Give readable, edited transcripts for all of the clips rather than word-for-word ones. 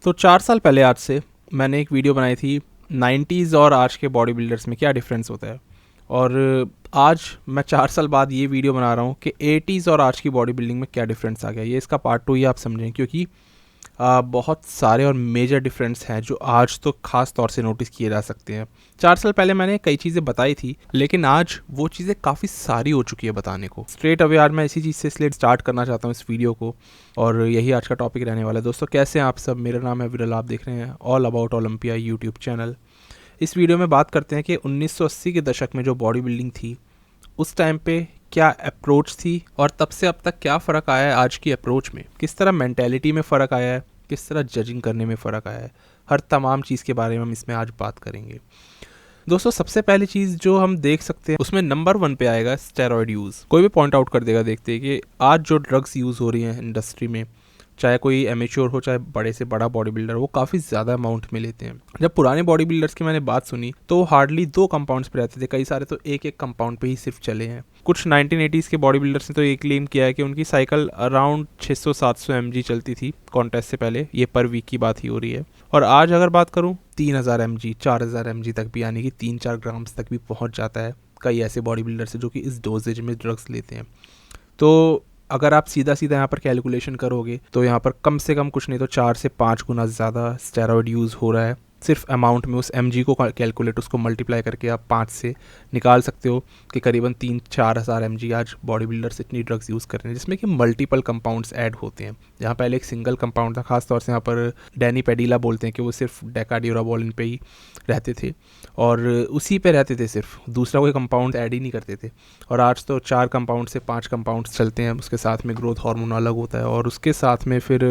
तो 4 साल पहले आज से मैंने एक वीडियो बनाई थी 90s और आज के बॉडी बिल्डर्स में क्या डिफरेंस होता है। और आज मैं 4 साल बाद ये वीडियो बना रहा हूँ कि 80s और आज की बॉडी बिल्डिंग में क्या डिफरेंस आ गया। ये इसका पार्ट 2 ही आप समझें, क्योंकि बहुत सारे और मेजर डिफरेंस हैं जो आज तो ख़ास तौर से नोटिस किए जा सकते हैं। 4 साल पहले मैंने कई चीज़ें बताई थी, लेकिन आज वो चीज़ें काफ़ी सारी हो चुकी है बताने को। स्ट्रेट अवे आज मैं इसी चीज़ से इसलिए स्टार्ट करना चाहता हूँ इस वीडियो को, और यही आज का टॉपिक रहने वाला है। दोस्तों कैसे हैं आप सब? मेरा नाम है विरल, आप देख रहे हैं all about Olympia YouTube channel. इस वीडियो में बात करते हैं कि 1980 के दशक में जो बॉडी बिल्डिंग थी उस टाइम पे क्या अप्रोच थी, और तब से अब तक क्या फ़र्क आया है आज की अप्रोच में, किस तरह मेंटेलिटी में फ़र्क आया है, किस तरह जजिंग करने में फ़र्क आया है। हर तमाम चीज़ के बारे में हम इसमें आज बात करेंगे। दोस्तों सबसे पहली चीज़ जो हम देख सकते हैं उसमें नंबर 1 पे आएगा स्टेरॉयड यूज़। कोई भी पॉइंट आउट कर देगा देखते हैं कि आज जो ड्रग्स यूज़ हो रही हैं इंडस्ट्री में, चाहे कोई एमेच्योर हो चाहे बड़े से बड़ा बॉडी बिल्डर, वो काफ़ी ज़्यादा अमाउंट में लेते हैं। जब पुराने बॉडी बिल्डर्स की मैंने बात सुनी तो हार्डली 2 कंपाउंड्स पे रहते थे, कई सारे तो एक एक कंपाउंड पे ही सिर्फ चले हैं। कुछ 1980s के बॉडी बिल्डर्स ने तो ये क्लेम किया है कि उनकी साइकिल अराउंड 600-700 mg चलती थी कॉन्टेस्ट से पहले। ये पर वीक की बात ही हो रही है। और आज अगर बात करूँ 3000 mg 4000 mg तक भी, यानी कि 3-4 ग्राम्स तक भी पहुँच जाता है। कई ऐसे बॉडी बिल्डर्स हैं जो कि इस डोजेज में ड्रग्स लेते हैं। तो अगर आप सीधा सीधा यहाँ पर कैलकुलेशन करोगे तो यहाँ पर कम से कम कुछ नहीं तो 4 से 5 गुना ज़्यादा स्टेरॉयड यूज़ हो रहा है। सिर्फ अमाउंट में उस mg को कैलकुलेट, उसको मल्टीप्लाई करके आप 5 से निकाल सकते हो कि करीबन 3-4 हज़ार mg आज बॉडी बिल्डर्स इतनी ड्रग्स यूज़ कर रहे हैं, जिसमें कि मल्टीपल कंपाउंड्स ऐड होते हैं। जहाँ पहले एक सिंगल कंपाउंड था, खासतौर से यहाँ पर डैनी पेडिला बोलते हैं कि वो सिर्फ डेकाड्यूराबोलिन पे ही रहते थे और उसी पे रहते थे, सिर्फ दूसरा कोई कंपाउंड ऐड ही नहीं करते थे। और आज तो 4 कंपाउंड से 5 कंपाउंड्स चलते हैं, उसके साथ में ग्रोथ हार्मोन अलग होता है और उसके साथ में फिर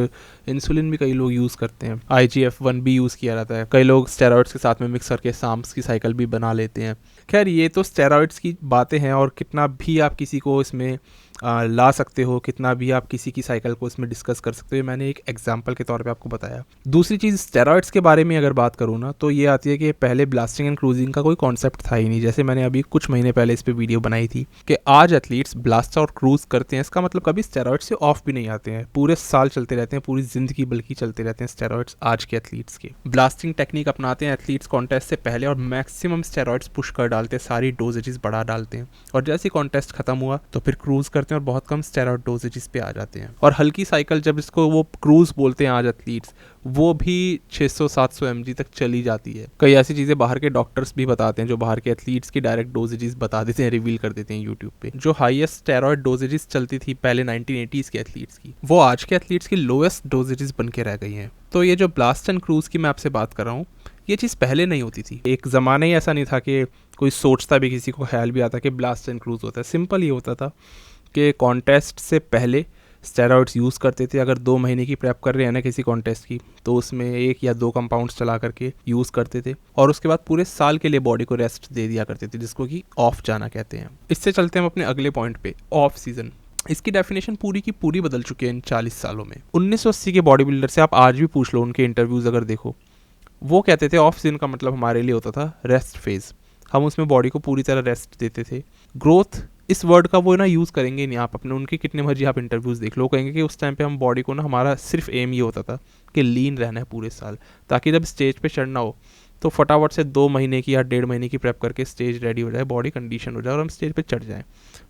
इंसुलिन भी कई लोग यूज़ करते हैं। IGF-1 भी यूज़ किया जाता है। कई लोग स्टेरॉइड्स के साथ में मिक्स करके साम्स की साइकिल भी बना लेते हैं। खैर ये तो स्टेरॉइड्स की बातें हैं, और कितना भी आप किसी को इसमें ला सकते हो, कितना भी आप किसी की साइकिल को इसमें डिस्कस कर सकते हो, मैंने एक एग्जांपल के तौर पे आपको बताया। दूसरी चीज़ स्टेरॉइड्स के बारे में अगर बात करूँ ना, तो ये आती है कि पहले ब्लास्टिंग एंड क्रूजिंग का कोई कॉन्सेप्ट था ही नहीं। जैसे मैंने अभी कुछ महीने पहले इस पर वीडियो बनाई थी कि आज एथलीट्स ब्लास्ट और क्रूज करते हैं, इसका मतलब कभी स्टेरॉइड्स से ऑफ भी नहीं आते हैं, पूरे साल चलते रहते हैं, पूरी जिंदगी बल्कि चलते रहते हैं स्टेरॉइड्स आज के एथलीट्स के। ब्लास्टिंग टेक्निक अपनाते हैं एथलीट्स कॉन्टेस्ट से पहले और मैक्सिमम स्टेरॉइड्स पुश कर डालते हैं, सारी डोजेजेस बढ़ा डालते हैं, और जैसे कॉन्टेस्ट खत्म हुआ तो फिर क्रूज करते हैं और बहुत कम स्टेरॉइड डोजेजेस पे आ जाते हैं। और हल्की साइकिल, जब इसको वो क्रूज बोलते हैं आज एथलीट्स, वो भी 600-700 mg तक चली जाती है। कई ऐसी चीज़ें बाहर के डॉक्टर्स भी बताते हैं जो बाहर के एथलीट्स की डायरेक्ट डोजेजेस बता देते हैं, रिवील कर देते हैं यूट्यूब पे। जो हाईएस्ट स्टेरॉइड डोजेजेस चलती थी पहले 1980s के एथलीट्स की, वो आज के एथलीट्स की लोएस्ट डोजेजेस बन के रह गई हैं। तो ये जो ब्लास्ट एंड क्रूज की मैं आपसे बात कर रहा हूँ, ये चीज़ पहले नहीं होती थी। एक ज़माना ही ऐसा नहीं था कि कोई सोचता भी, किसी को ख्याल भी आता कि ब्लास्ट एंड क्रूज होता है। सिंपल ये होता था कि कॉन्टेस्ट से पहले स्टेरॉइड्स यूज़ करते थे। अगर 2 महीने की प्रेप कर रहे हैं ना किसी कॉन्टेस्ट की, तो उसमें 1 या 2 कंपाउंड्स चला करके यूज़ करते थे, और उसके बाद पूरे साल के लिए बॉडी को रेस्ट दे दिया करते थे, जिसको कि ऑफ जाना कहते हैं। इससे चलते हैं हम अपने अगले पॉइंट पे, ऑफ सीजन। इसकी डेफिनेशन पूरी की पूरी बदल चुकी है इन 40 सालों में। 1980 के बॉडी बिल्डर से आप आज भी पूछ लो, उनके इंटरव्यूज़ अगर देखो, वो कहते थे ऑफ सीजन का मतलब हमारे लिए होता था रेस्ट फेज। हम उसमें बॉडी को पूरी तरह रेस्ट देते थे। ग्रोथ इस वर्ड का वो ना यूज़ करेंगे नहीं आप अपने, उनके कितने मर्जी आप इंटरव्यूज़ देख लो, कहेंगे कि उस टाइम पे हम बॉडी को ना, हमारा सिर्फ एम ये होता था कि लीन रहना है पूरे साल, ताकि जब स्टेज पे चढ़ना हो तो फटाफट से 2 महीने की या 1.5 महीने की प्रेप करके स्टेज रेडी हो जाए, बॉडी कंडीशन हो जाए और हम स्टेज पे चढ़ जाएं।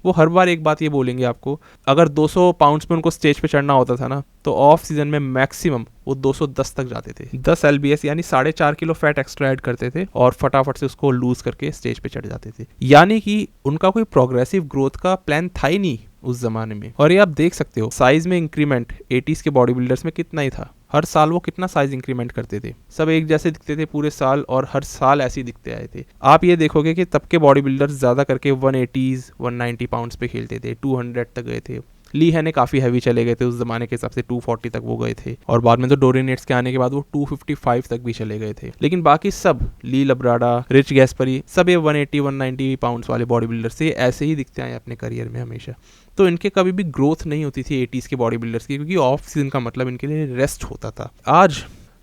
वो हर बार एक बात ये बोलेंगे आपको, अगर 200 पाउंड्स में उनको स्टेज पे चढ़ना होता था ना, तो ऑफ सीजन में मैक्सिमम वो 210 तक जाते थे। 10 LBS यानी 4.5 किलो फैट एक्स्ट्रा ऐड करते थे और फटाफट से उसको लूज करके स्टेज पे चढ़ जाते थे। यानी कि उनका कोई प्रोग्रेसिव ग्रोथ का प्लान था ही नहीं उस जमाने में। और ये आप देख सकते हो साइज में इंक्रीमेंट 80s के बॉडी बिल्डर्स में कितना ही था। हर साल वो कितना साइज इंक्रीमेंट करते थे, सब एक जैसे दिखते थे पूरे साल, और हर साल ऐसे ही दिखते आए थे। आप ये देखोगे कि तब के बॉडी बिल्डर्स ज़्यादा करके 180s 190 पाउंड्स पे खेलते थे, 200 तक गए थे। ली हैने काफ़ी हैवी चले गए थे उस ज़माने के हिसाब से, 240 तक वो गए थे, और बाद में तो डोरी नेट्स के आने के बाद वो 255 तक भी चले गए थे। लेकिन बाकी सब, ली लब्राडा, रिच गैस्परी, सब ये 180-190 पाउंड्स वाले बॉडी बिल्डर्स थे, ऐसे ही दिखते आए अपने करियर में हमेशा। तो इनके कभी भी ग्रोथ नहीं होती थी 80s के बॉडी बिल्डर्स की, क्योंकि ऑफ सीजन का मतलब इनके लिए रेस्ट होता था।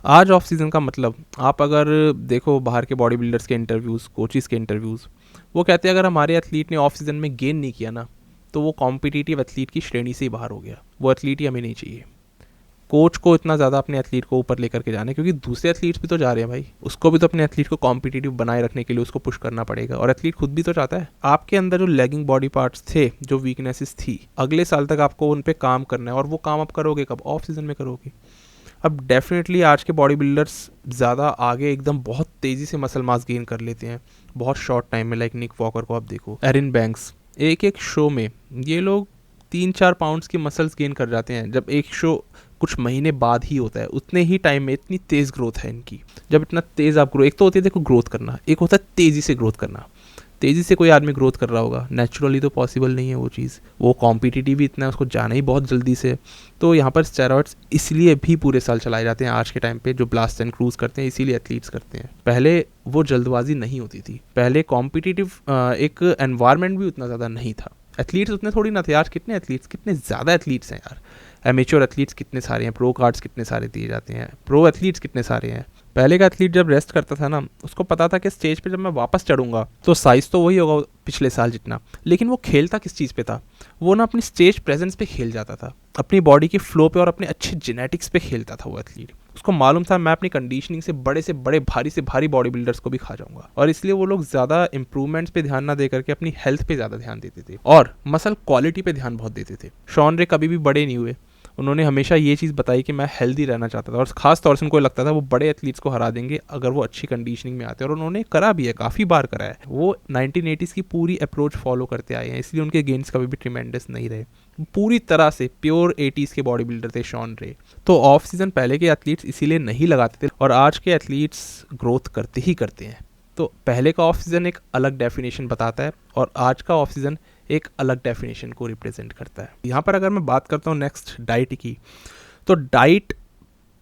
आज ऑफ सीजन का मतलब आप अगर देखो बाहर के बॉडी बिल्डर्स के इंटरव्यूज़, कोचेज़ के इंटरव्यूज़, वो कहते हैं अगर हमारे एथलीट ने ऑफ सीजन में गेन नहीं किया ना, तो वो कॉम्पिटिटिव एथलीट की श्रेणी से ही बाहर हो गया, वो एथलीट ही हमें नहीं चाहिए। कोच को इतना ज़्यादा अपने एथलीट को ऊपर लेकर के जाना है, क्योंकि दूसरे एथलीट्स भी तो जा रहे हैं भाई, उसको भी तो अपने एथलीट को कॉम्पिटिटिव बनाए रखने के लिए उसको पुश करना पड़ेगा, और एथलीट खुद भी तो चाहता है। आपके अंदर जो लैगिंग बॉडी पार्ट्स थे, जो वीकनेसेस थी, अगले साल तक आपको उन पे काम करना है, और वो काम आप करोगे कब? ऑफ सीजन में करोगे। अब डेफिनेटली आज के बॉडी बिल्डर्स ज़्यादा आगे एकदम बहुत तेज़ी से मसल मास गेन कर लेते हैं बहुत शॉर्ट टाइम में, लाइक निक वॉकर को आप देखो, एरिन बैंक्स, एक शो में ये लोग 3-4 पाउंड्स की मसल्स गेन कर जाते हैं, जब एक शो कुछ महीने बाद ही होता है, उतने ही टाइम में इतनी तेज़ ग्रोथ है इनकी। जब इतना तेज़ आप ग्रो, एक तो होती है देखो ग्रोथ करना, एक होता है तेज़ी से ग्रोथ करना। तेज़ी से कोई आदमी ग्रोथ कर रहा होगा, नेचुरली तो पॉसिबल नहीं है वो चीज़, वो कॉम्पिटिटिव भी इतना है, उसको जाना ही बहुत जल्दी से। तो यहाँ पर स्टेरॉइड्स इसलिए भी पूरे साल चलाए जाते हैं आज के टाइम पे, जो ब्लास्ट एंड क्रूज करते हैं, इसीलिए एथलीट्स करते हैं। पहले वो जल्दबाजी नहीं होती थी, पहले कॉम्पिटिटिव एक एनवायरनमेंट भी उतना ज़्यादा नहीं था, एथलीट्स उतने थोड़ी ना थे। आज कितने एथलीट्स, कितने ज़्यादा एथलीट्स हैं यार, एमेच्योर एथलीट्स कितने सारे हैं, प्रो कार्ड्स कितने सारे दिए जाते हैं, प्रो एथलीट्स कितने सारे हैं। पहले का एथलीट जब रेस्ट करता था ना, उसको पता था कि स्टेज पे जब मैं वापस चढ़ूंगा तो साइज़ तो वही होगा पिछले साल जितना, लेकिन वो खेलता किस चीज़ पे था? वो ना अपनी स्टेज प्रेजेंस पे खेल जाता था, अपनी बॉडी के फ्लो पे और अपने अच्छे जेनेटिक्स पे खेलता था वो एथलीट। उसको मालूम था मैं अपनी कंडीशनिंग से बड़े भारी से भारी बॉडी बिल्डर्स को भी खा जाऊंगा, और इसलिए वो लोग ज़्यादा इंप्रूवमेंट्स पे ध्यान ना दे करके अपनी हेल्थ पे ज़्यादा ध्यान देते थे, और मसल क्वालिटी पे ध्यान बहुत देते थे। शॉन रे कभी भी बड़े नहीं हुए, उन्होंने हमेशा ये चीज़ बताई कि मैं हेल्दी रहना चाहता था, और ख़ास तौर से उनको लगता था वो बड़े एथलीट्स को हरा देंगे अगर वो अच्छी कंडीशनिंग में आते हैं, और उन्होंने करा भी है, काफ़ी बार करा है। वो 1980s की पूरी अप्रोच फॉलो करते आए हैं, इसलिए उनके गेन्स कभी भी ट्रिमेंडस नहीं रहे, पूरी तरह से प्योर 80s के बॉडी बिल्डर थे शॉन रे। तो ऑफ सीजन पहले के एथलीट्स इसीलिए नहीं लगाते थे, और आज के एथलीट्स ग्रोथ करते ही करते हैं। तो पहले का ऑफ सीजन एक अलग डेफिनेशन बताता है, और आज का ऑफ सीजन एक अलग डेफिनेशन को रिप्रेजेंट करता है। यहाँ पर अगर मैं बात करता हूँ नेक्स्ट डाइट की, तो डाइट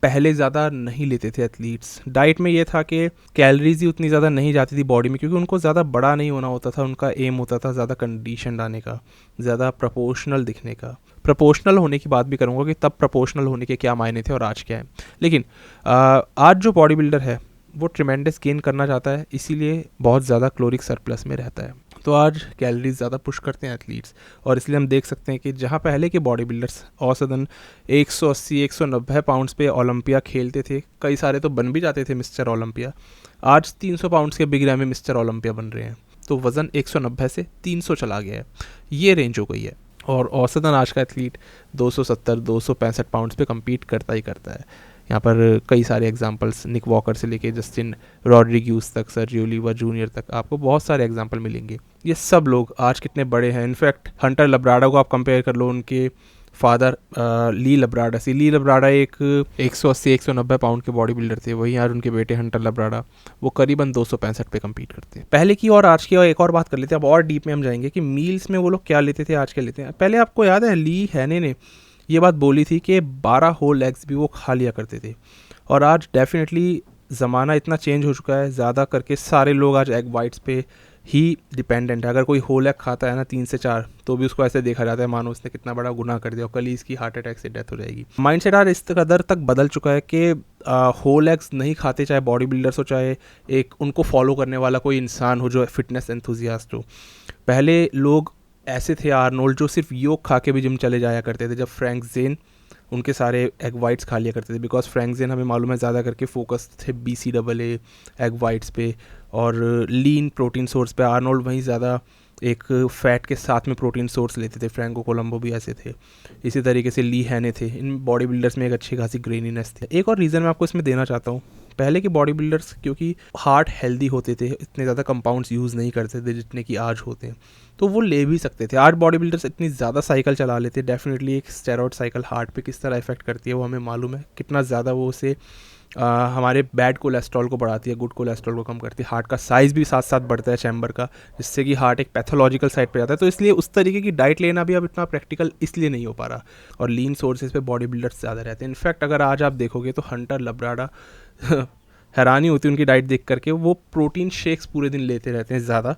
पहले ज़्यादा नहीं लेते थे एथलीट्स। डाइट में ये था कि कैलोरीज ही उतनी ज़्यादा नहीं जाती थी बॉडी में, क्योंकि उनको ज़्यादा बड़ा नहीं होना होता था, उनका एम होता था ज़्यादा कंडीशन लाने का, ज़्यादा प्रोपोर्शनल दिखने का। प्रोपोर्शनल होने की बात भी करूँगा कि तब प्रोपोर्शनल होने के क्या मायने थे और आज क्या है। लेकिन आज जो बॉडी बिल्डर है वो ट्रिमेंडस गेन करना चाहता है, इसीलिए बहुत ज़्यादा कैलोरिक सरप्लस में रहता है, तो आज कैलोरीज ज़्यादा पुश करते हैं एथलीट्स। और इसलिए हम देख सकते हैं कि जहाँ पहले के बॉडी बिल्डर्स औसतन 180-190 पाउंड्स पे ओलंपिया खेलते थे, कई सारे तो बन भी जाते थे मिस्टर ओलंपिया, आज 300 पाउंड्स के बिग रैम में मिस्टर ओलंपिया बन रहे हैं। तो वज़न 190 से 300 चला गया है, ये रेंज हो गई है, और औसतन आज का एथलीट 270-265 पाउंड्स पे कम्पीट करता ही करता है। यहाँ पर कई सारे एग्जांपल्स, निक वॉकर से लेके जस्टिन रॉड्रिग्यूज तक, सर्जियो ओलिवा जूनियर तक, आपको बहुत सारे एग्जांपल मिलेंगे। ये सब लोग आज कितने बड़े हैं। इनफैक्ट हंटर लब्राडा को आप कंपेयर कर लो उनके फादर ली लब्राडा से। ली लब्राडा एक 180-190 पाउंड के बॉडी बिल्डर थे, वहीं यार उनके बेटे हंटर लब्राडा वो करीबन 265 पे कम्पीट करते हैं। पहले की और आज की और एक और बात कर लेते हैं, अब और डीप में हम जाएंगे कि मील्स में वो लोग क्या लेते थे, आज क्या लेते हैं। पहले आपको याद है ली हैने ने ये बात बोली थी कि 12 होल एग्स भी वो खा लिया करते थे, और आज डेफिनेटली ज़माना इतना चेंज हो चुका है, ज़्यादा करके सारे लोग आज एग वाइट्स पे ही डिपेंडेंट है। अगर कोई होल एग खाता है ना 3 से 4, तो भी उसको ऐसे देखा जाता है मानो उसने कितना बड़ा गुनाह कर दिया, और कल ही इसकी हार्ट अटैक से डेथ हो जाएगी। माइंडसेट आज इस कदर तक बदल चुका है कि होल एग्स नहीं खाते, चाहे बॉडी बिल्डर्स हो, चाहे एक उनको फॉलो करने वाला कोई इंसान हो जो फिटनेस एंथुजियास्ट हो। पहले लोग ऐसे थे आर्नोल्ड जो सिर्फ योग खा के भी जिम चले जाया करते थे, जब फ्रैंक ज़ेन उनके सारे एग वाइट्स खा लिया करते थे, बिकॉज फ्रैंक ज़ेन हमें मालूम है ज़्यादा करके फोकस थे BCAA एग वाइट्स पे और लीन प्रोटीन सोर्स पे। आर्नोल्ड वहीं ज़्यादा एक फ़ैट के साथ में प्रोटीन सोर्स लेते थे, फ्रैंको कोलंबो भी ऐसे थे, इसी तरीके से ली हैने थे। इन बॉडी बिल्डर्स में एक अच्छी खासी ग्रेनीनेस थी। एक और रीज़न मैं आपको इसमें देना चाहता हूँ, पहले के बॉडी बिल्डर्स क्योंकि हार्ट हेल्दी होते थे, इतने ज़्यादा कंपाउंड्स यूज़ नहीं करते थे जितने कि आज होते हैं, तो वो ले भी सकते थे। आज बॉडी बिल्डर्स इतनी ज़्यादा साइकिल चला लेते, डेफिनेटली एक स्टेरॉइड साइकिल हार्ट पे किस तरह इफेक्ट करती है वो हमें मालूम है, कितना ज़्यादा वो उसे हमारे बैड कोलेस्ट्रॉल को बढ़ाती है, गुड कोलेस्ट्रॉल को कम करती है। हार्ट का साइज़ भी साथ साथ बढ़ता है चैम्बर का, जिससे कि हार्ट एक पैथोलॉजिकल साइड पे जाता है। तो इसलिए उस तरीके की डाइट लेना भी अब इतना प्रैक्टिकल इसलिए नहीं हो पा रहा, और लीन सोर्सेज पे बॉडी बिल्डर्स ज़्यादा रहते हैं। इनफैक्ट अगर आज आप देखोगे तो हंटर लब्राडा हैरानी होती है उनकी डाइट देख करके, वो प्रोटीन शेक्स पूरे दिन लेते रहते हैं ज़्यादा,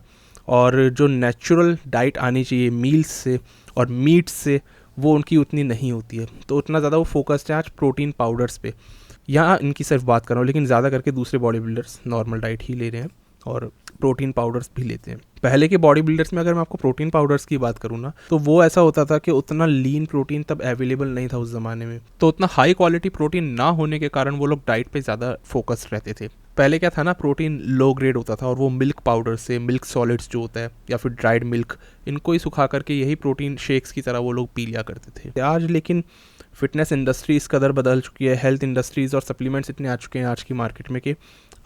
और जो नेचुरल डाइट आनी चाहिए मील्स से और मीट्स से वो उनकी उतनी नहीं होती है, तो उतना ज़्यादा वो फोकस्ड है आज प्रोटीन पाउडर्स पे। यहाँ इनकी सिर्फ बात कर रहा हूँ, लेकिन ज़्यादा करके दूसरे बॉडी बिल्डर्स नॉर्मल डाइट ही ले रहे हैं। और प्रोटीन पाउडर्स भी लेते हैं। पहले के बॉडी बिल्डर्स में अगर मैं आपको प्रोटीन पाउडर्स की बात करूँ ना, तो वो ऐसा होता था कि उतना लीन प्रोटीन तब अवेलेबल नहीं था उस ज़माने में, तो उतना हाई क्वालिटी प्रोटीन ना होने के कारण वो लोग डाइट पे ज़्यादा फोकस्ड रहते थे। पहले क्या था ना, प्रोटीन लो ग्रेड होता था और वो मिल्क पाउडर से, मिल्क सॉलिड्स जो होता है या फिर ड्राइड मिल्क, इनको ही सुखा करके यही प्रोटीन शेक्स की तरह वो लोग पी लिया करते थे। आज लेकिन फिटनेस इंडस्ट्री इस कदर बदल चुकी है, हेल्थ इंडस्ट्रीज़ और सप्लीमेंट्स इतने आ चुके हैं आज की मार्केट में कि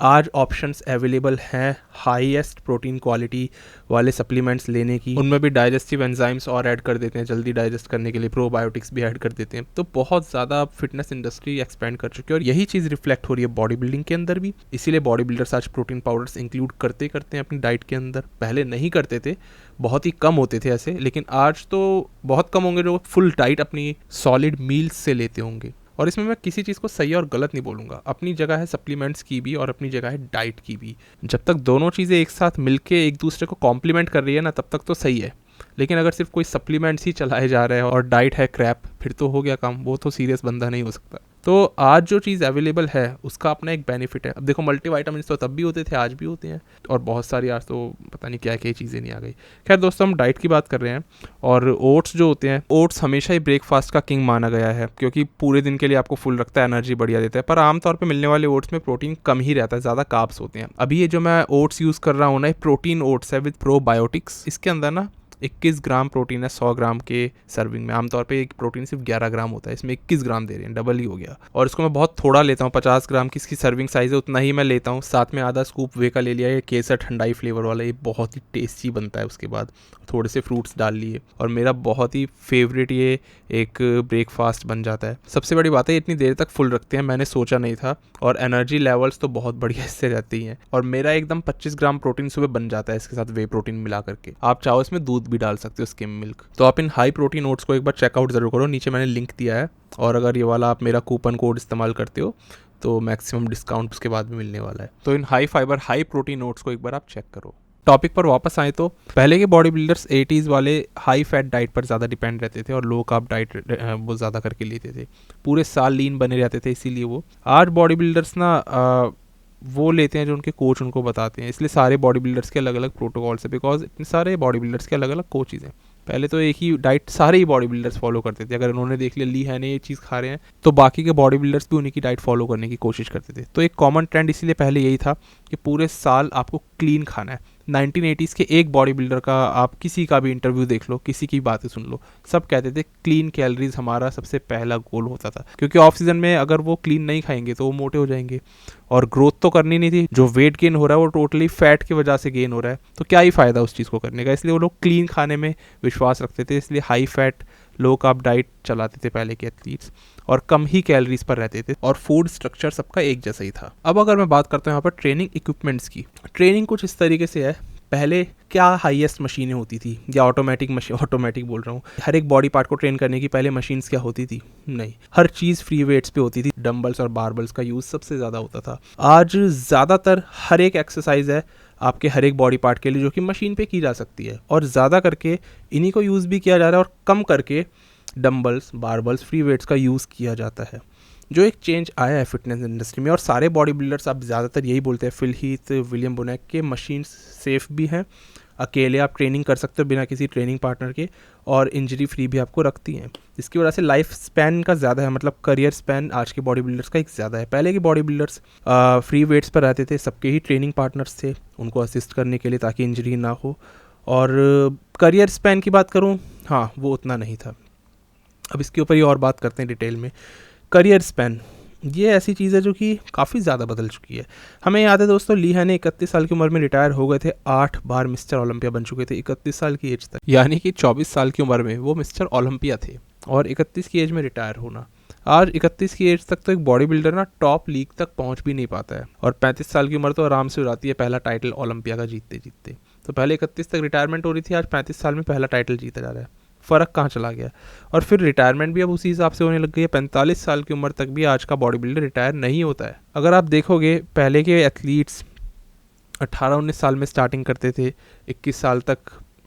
आज ऑप्शंस अवेलेबल हैं हाईएस्ट प्रोटीन क्वालिटी वाले सप्लीमेंट्स लेने की। उनमें भी डाइजेस्टिव एंजाइम्स और ऐड कर देते हैं जल्दी डाइजेस्ट करने के लिए, प्रोबायोटिक्स भी ऐड कर देते हैं। तो बहुत ज़्यादा फिटनेस इंडस्ट्री एक्सपेंड कर चुकी है और यही चीज़ रिफ्लेक्ट हो रही है बॉडी बिल्डिंग के अंदर भी। इसीलिए बॉडी बिल्डर्स आज प्रोटीन पाउडर्स इंक्लूड करते हैं अपनी डाइट के अंदर। पहले नहीं करते थे, बहुत ही कम होते थे ऐसे, लेकिन आज तो बहुत कम होंगे जो फुल डाइट अपनी सॉलिड मील्स से लेते होंगे। और इसमें मैं किसी चीज़ को सही और गलत नहीं बोलूँगा, अपनी जगह है सप्लीमेंट्स की भी और अपनी जगह है डाइट की भी। जब तक दोनों चीज़ें एक साथ मिलके एक दूसरे को कॉम्प्लीमेंट कर रही है ना, तब तक तो सही है। लेकिन अगर सिर्फ कोई सप्लीमेंट्स ही चलाए जा रहे हैं और डाइट है क्रैप, फिर तो हो गया काम, वो तो सीरियस बंदा नहीं हो सकता। तो आज जो चीज़ अवेलेबल है उसका अपना एक बेनिफिट है। अब देखो, मल्टीविटामिन्स तो तब भी होते थे, आज भी होते हैं, और बहुत सारी आज तो पता नहीं क्या क्या चीज़ें नहीं आ गई। खैर दोस्तों, हम डाइट की बात कर रहे हैं। और ओट्स जो होते हैं, ओट्स हमेशा ही ब्रेकफास्ट का किंग माना गया है, क्योंकि पूरे दिन के लिए आपको फुल रखता है, एनर्जी बढ़िया देता है। पर आमतौर पर मिलने वाले ओट्स में प्रोटीन कम ही रहता है, ज़्यादा कार्ब्स होते हैं। अभी ये जो मैं ओट्स यूज़ कर रहा हूँ ना, प्रोटीन ओट्स है विद प्रोबायोटिक्स। इसके अंदर ना 21 ग्राम प्रोटीन है 100 ग्राम के सर्विंग में। आमतौर पे एक प्रोटीन सिर्फ 11 ग्राम होता है, इसमें 21 ग्राम दे रहे हैं, डबल ही हो गया। और इसको मैं बहुत थोड़ा लेता हूँ, 50 ग्राम की इसकी सर्विंग साइज़ है, उतना ही मैं लेता हूँ। साथ में आधा स्कूप वे का ले लिया, ये केसर ठंडाई फ्लेवर वाला, ये बहुत ही टेस्टी बनता है। उसके बाद थोड़े से फ्रूट्स डाल लिए और मेरा बहुत ही फेवरेट ये एक ब्रेकफास्ट बन जाता है। सबसे बड़ी बात है, इतनी देर तक फुल रखते हैं, मैंने सोचा नहीं था। और एनर्जी लेवल्स तो बहुत बढ़िया इससे रहती हैं। और मेरा एकदम 25 ग्राम प्रोटीन सुबह बन जाता है इसके साथ वे प्रोटीन मिला करके। आप चाहो इसमें दूध भी डाल सकते हो, स्किम मिल्क। तो आप इन हाई प्रोटीन ओट्स को एक बार चेकआउट ज़रूर करो, नीचे मैंने लिंक दिया है। और अगर ये वाला आप मेरा कूपन कोड इस्तेमाल करते हो तो मैक्सिमम डिस्काउंट उसके बाद भी मिलने वाला है। तो इन high fibre high protein oats को एक बार आप चेक करो। टॉपिक पर वापस आए तो पहले के बॉडी बिल्डर्स 80s वाले हाई फैट डाइट पर ज़्यादा डिपेंड रहते थे और लो कार्ब डाइट वो ज़्यादा करके लेते थे, पूरे साल लीन बने रहते थे। इसीलिए वो आज बॉडी बिल्डर्स ना वो लेते हैं जो उनके कोच उनको बताते हैं। इसलिए सारे बॉडी बिल्डर्स के अलग अलग प्रोटोकॉल्स है, बिकॉज इतने सारे बॉडी बिल्डर्स के अलग अलग कोचेज़ हैं। पहले तो एक ही डाइट सारे ही बॉडी बिल्डर्स फॉलो करते थे। अगर उन्होंने देख लिया ली है ने ये चीज़ खा रहे हैं, तो बाकी के बॉडी बिल्डर्स भी उन्हीं की डाइट फॉलो करने की कोशिश करते थे। तो एक कॉमन ट्रेंड इसीलिए पहले यही था कि पूरे साल आपको क्लीन खाना है। 1980s के एक बॉडी बिल्डर का आप किसी का भी इंटरव्यू देख लो, किसी की बातें सुन लो, सब कहते थे क्लीन कैलोरीज हमारा सबसे पहला गोल होता था। क्योंकि ऑफ सीजन में अगर वो क्लीन नहीं खाएंगे तो वो मोटे हो जाएंगे और ग्रोथ तो करनी नहीं थी। जो वेट गेन हो रहा है वो टोटली फैट की वजह से गेन हो रहा है, तो क्या ही फ़ायदा उस चीज़ को करने का। इसलिए वो लोग क्लीन खाने में विश्वास रखते थे, इसलिए high fat low carb diet चलाते थे पहले के एथलीट्स, और कम ही कैलोरीज पर रहते थे, और फूड स्ट्रक्चर सबका एक जैसा ही था। अब अगर मैं बात करता हूँ यहाँ पर ट्रेनिंग इक्विपमेंट्स की, ट्रेनिंग कुछ इस तरीके से है। पहले क्या हाईएस्ट मशीनें होती थी, या ऑटोमेटिक बोल रहा हूँ, हर एक बॉडी पार्ट को ट्रेन करने की पहले मशीन्स क्या होती थी? नहीं, हर चीज़ फ्री वेट्स पे होती थी। डंबल्स और बारबल्स का यूज़ सबसे ज़्यादा होता था। आज ज़्यादातर हर एक एक्सरसाइज है आपके हर एक बॉडी पार्ट के लिए जो कि मशीन पे की जा सकती है, और ज़्यादा करके इन्हीं को यूज़ भी किया जा रहा है, और कम करके डंबल्स, बारबल्स, फ्री वेट्स का यूज़ किया जाता है। जो एक चेंज आया है फिटनेस इंडस्ट्री में, और सारे बॉडी बिल्डर्स अब ज़्यादातर यही बोलते हैं, फिल हीथ, विलियम बोनेक, के मशीन्स सेफ़ भी हैं, अकेले आप ट्रेनिंग कर सकते हो बिना किसी ट्रेनिंग पार्टनर के, और इंजरी फ्री भी आपको रखती हैं। इसकी वजह से लाइफ स्पैन का ज़्यादा है, मतलब करियर स्पैन आज के बॉडी बिल्डर्स का एक ज़्यादा है। पहले के बॉडी बिल्डर्स फ्री वेट्स पर रहते थे, सबके ही ट्रेनिंग पार्टनर्स थे उनको असिस्ट करने के लिए ताकि इंजरी ना हो। और करियर स्पैन की बात करूँ, हाँ, वो उतना नहीं था। अब इसके ऊपर ही और बात करते हैं डिटेल में। करियर स्पैन ये ऐसी चीज़ है जो कि काफ़ी ज़्यादा बदल चुकी है। हमें याद है दोस्तों, ली हैने 31 साल की उम्र में रिटायर हो गए थे, 8 बार मिस्टर ओलंपिया बन चुके थे 31 साल की एज तक, यानी कि 24 साल की उम्र में वो मिस्टर ओलंपिया थे, और 31 की एज में रिटायर होना। आज 31 की एज तक तो एक बॉडी बिल्डर ना टॉप लीग तक पहुंच भी नहीं पाता है, और 35 साल की उम्र तो आराम से हो जाती है पहला टाइटल ओलंपिया का जीतते जीतते। तो पहले 31 तक रिटायरमेंट हो रही थी, आज 35 साल में पहला टाइटल जीता जा रहा है। फ़र्क कहाँ चला गया? और फिर रिटायरमेंट भी अब उसी हिसाब से होने लग गई है। 45 साल की उम्र तक भी आज का बॉडी बिल्डर रिटायर नहीं होता है। अगर आप देखोगे, पहले के एथलीट्स 18-19 साल में स्टार्टिंग करते थे, 21 साल तक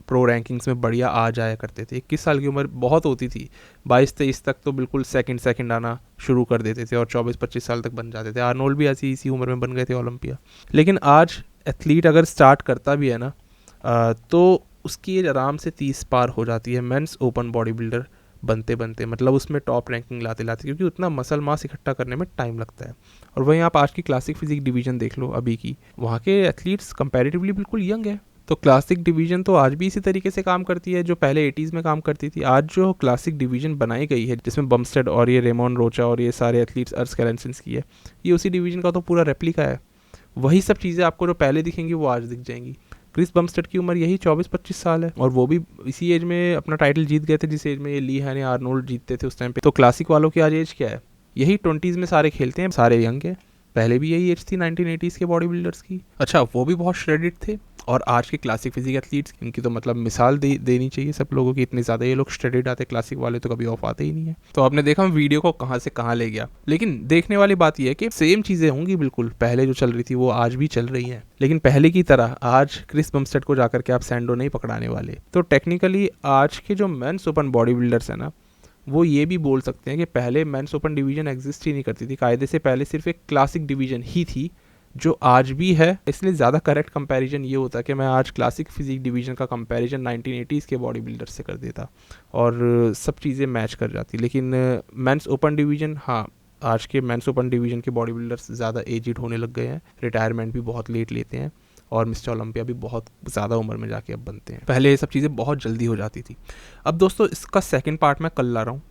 प्रो रैंकिंग्स में बढ़िया आ जाया करते थे। 21 साल की उम्र बहुत होती थी, 22-23 तक तो बिल्कुल सेकंड आना शुरू कर देते थे, और 24-25 साल तक बन जाते थे। आर्नोल्ड भी ऐसी इसी उम्र में बन गए थे ओलंपिया। लेकिन आज एथलीट अगर स्टार्ट करता भी है ना तो उसकी एज आराम से 30 पार हो जाती है मेंस ओपन बॉडी बिल्डर बनते बनते, मतलब उसमें टॉप रैंकिंग लाते लाते, क्योंकि उतना मसल मास इकट्ठा करने में टाइम लगता है। और वहीं आप आज की क्लासिक फिजिक डिवीजन देख लो अभी की, वहाँ के एथलीट्स कंपैरेटिवली बिल्कुल यंग है। तो क्लासिक डिवीजन तो आज भी इसी तरीके से काम करती है जो पहले 80s में काम करती थी। आज जो क्लासिक डिवीजन बनाई गई है जिसमें बमस्टेड और ये रेमोन रोचा और ये सारे एथलीट्स अर्स कैलेंसन्स की है, ये उसी डिवीजन का तो पूरा रेप्लिका है। वही सब चीज़ें आपको जो पहले दिखेंगी वो आज दिख जाएंगी। क्रिस बमस्टेड की उम्र यही 24-25 साल है और वो भी इसी एज में अपना टाइटल जीत गए थे जिस एज में ये ली हैन या आर्नोल्ड जीतते थे उस टाइम पे। तो क्लासिक वालों की आज एज क्या है? यही 20s में सारे खेलते हैं, सारे यंग है। पहले भी यही एज थी 1980s के बॉडी बिल्डर्स की। अच्छा, वो भी बहुत श्रेडिड थे। और आज के क्लासिक फिजिक एथलीट्स, इनकी तो मतलब मिसाल देनी चाहिए सब लोगों की। इतने ज़्यादा ये लोग श्रेडिड आते, क्लासिक वाले तो कभी ऑफ आते ही नहीं है। तो आपने देखा मैं वीडियो को कहाँ से कहाँ ले गया, लेकिन देखने वाली बात यह है कि सेम चीज़ें होंगी बिल्कुल, पहले जो चल रही थी वो आज भी चल रही हैं, लेकिन पहले की तरह आज क्रिस बमस्टेड को जाकर के आप सैंडो नहीं पकड़ाने वाले। तो टेक्निकली आज के जो मेंस ओपन बॉडी बिल्डर्स हैं ना, वो ये भी बोल सकते हैं कि पहले मेंस ओपन डिवीजन एग्जिस्ट ही नहीं करती थी कायदे से, पहले सिर्फ एक क्लासिक डिवीजन ही थी जो आज भी है। इसलिए ज़्यादा करेक्ट कंपैरिजन ये होता कि मैं आज क्लासिक फिजिक डिवीजन का कंपैरिजन 1980s के बॉडी बिल्डर से कर देता और सब चीज़ें मैच कर जाती। लेकिन मेंस ओपन डिवीजन, हाँ, आज के मेंस ओपन डिवीजन के बॉडी बिल्डर्स ज़्यादा एजिड होने लग गए हैं, रिटायरमेंट भी बहुत लेट लेते हैं और मिस्टर ओलंपिया भी बहुत ज़्यादा उम्र में जाके अब बनते हैं। पहले ये सब चीज़ें बहुत जल्दी हो जाती थी। अब दोस्तों इसका सेकंड पार्ट मैं कल ला रहा हूँ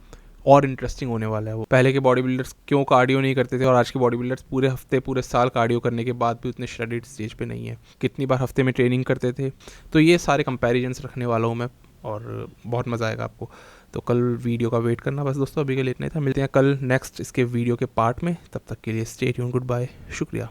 और इंटरेस्टिंग होने वाला है। वो पहले के बॉडी बिल्डर्स क्यों कार्डियो नहीं करते थे और आज के बॉडी बिल्डर्स पूरे हफ्ते पूरे साल कार्डियो करने के बाद भी उतने श्रेडिड स्टेज पे नहीं है, कितनी बार हफ्ते में ट्रेनिंग करते थे। तो ये सारे कंपैरिजंस रखने वाला हूँ मैं और बहुत मज़ा आएगा आपको। तो कल वीडियो का वेट करना बस दोस्तों, अभी के लिए इतना ही था। मिलते हैं कल नेक्स्ट इसके वीडियो के पार्ट में, तब तक के लिए स्टे ट्यून्ड, गुड बाय, शुक्रिया।